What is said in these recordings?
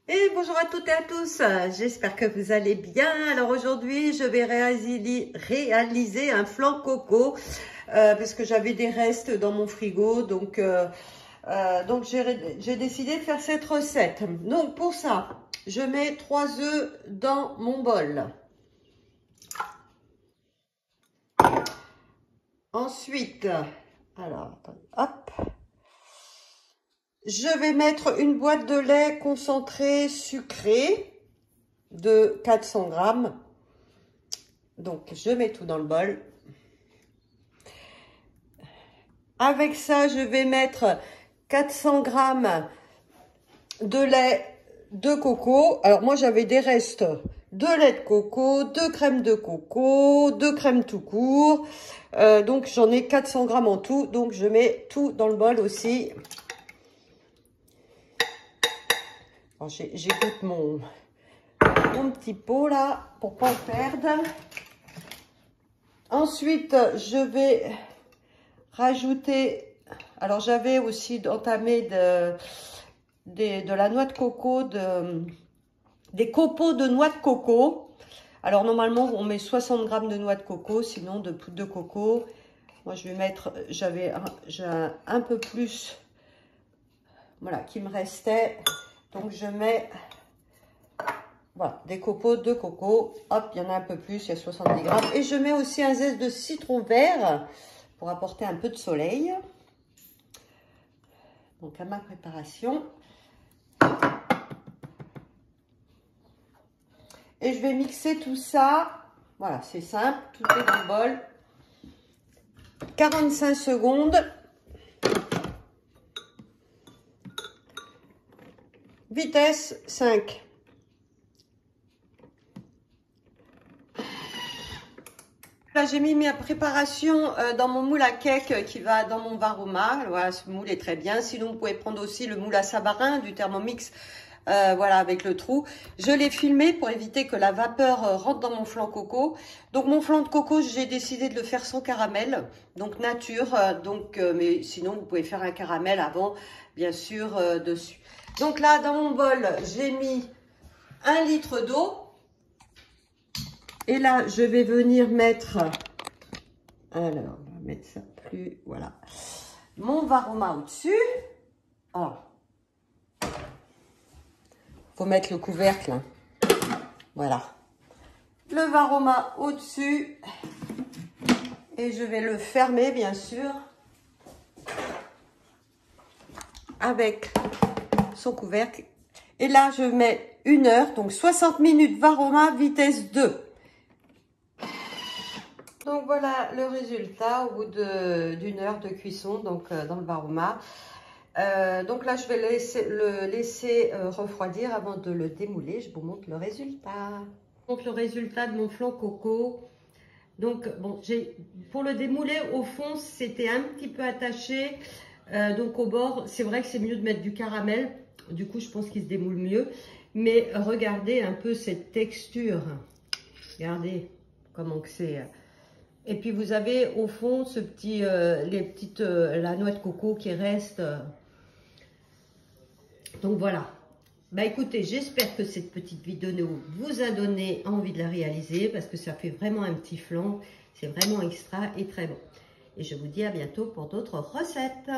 Et bonjour à toutes et à tous, j'espère que vous allez bien. Alors aujourd'hui, je vais réaliser un flan coco parce que j'avais des restes dans mon frigo. Donc j'ai décidé de faire cette recette. Donc pour ça, je mets 3 œufs dans mon bol. Ensuite, alors, attendez, hop. Je vais mettre une boîte de lait concentré sucré de 400 grammes. Donc, je mets tout dans le bol. Avec ça, je vais mettre 400 grammes de lait de coco. Alors, moi, j'avais des restes de lait de coco, de crème de coco, de crème tout court. Donc, j'en ai 400 grammes en tout. Donc, je mets tout dans le bol aussi. J'écoute mon petit pot là pour pas le perdre. Ensuite, je vais rajouter. Alors, j'avais aussi entamé de la noix de coco, des copeaux de noix de coco. Alors, normalement, on met 60 grammes de noix de coco, sinon de poudre de coco. Moi, je vais mettre. J'ai un peu plus. Voilà, qui me restait. Donc, je mets, voilà, des copeaux de coco. Hop, il y en a un peu plus, il y a 70 grammes. Et je mets aussi un zeste de citron vert pour apporter un peu de soleil. Donc, à ma préparation. Et je vais mixer tout ça. Voilà, c'est simple, tout est dans le bol. 45 secondes. Vitesse 5. Là, j'ai mis ma préparation dans mon moule à cake qui va dans mon Varoma. Voilà, ce moule est très bien. Sinon, vous pouvez prendre aussi le moule à Savarin du Thermomix. Voilà, avec le trou. Je l'ai filmé pour éviter que la vapeur rentre dans mon flan coco. Donc, mon flan de coco, j'ai décidé de le faire sans caramel. Donc, nature. Mais sinon, vous pouvez faire un caramel avant, bien sûr, dessus. Donc là, dans mon bol, j'ai mis 1 litre d'eau. Et là, je vais venir mettre, alors, on va mettre ça plus, voilà, mon Varoma au-dessus. Oh. Faut mettre le couvercle, hein. Voilà. Le Varoma au-dessus. Et je vais le fermer, bien sûr, avec son couvercle. Et là, je mets 1 heure, donc 60 minutes Varoma, vitesse 2. Donc voilà le résultat au bout d'1 heure de cuisson, donc dans le Varoma. Donc là, je vais le laisser refroidir avant de le démouler. Je vous montre le résultat. Donc le résultat de mon flan coco. Donc bon, pour le démouler, au fond, c'était un petit peu attaché. Donc au bord, c'est vrai que c'est mieux de mettre du caramel. Du coup, je pense qu'il se démoule mieux. Mais regardez un peu cette texture. Regardez comment que c'est. Et puis vous avez au fond ce petit, la noix de coco qui reste. Donc voilà. Bah écoutez, j'espère que cette petite vidéo vous a donné envie de la réaliser parce que ça fait vraiment un petit flan. C'est vraiment extra et très bon. Et je vous dis à bientôt pour d'autres recettes.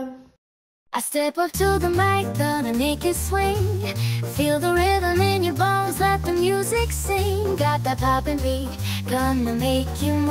I step up to the mic, gonna make it swing. Feel the rhythm in your bones, let the music sing. Got that poppin' beat, gonna make you move.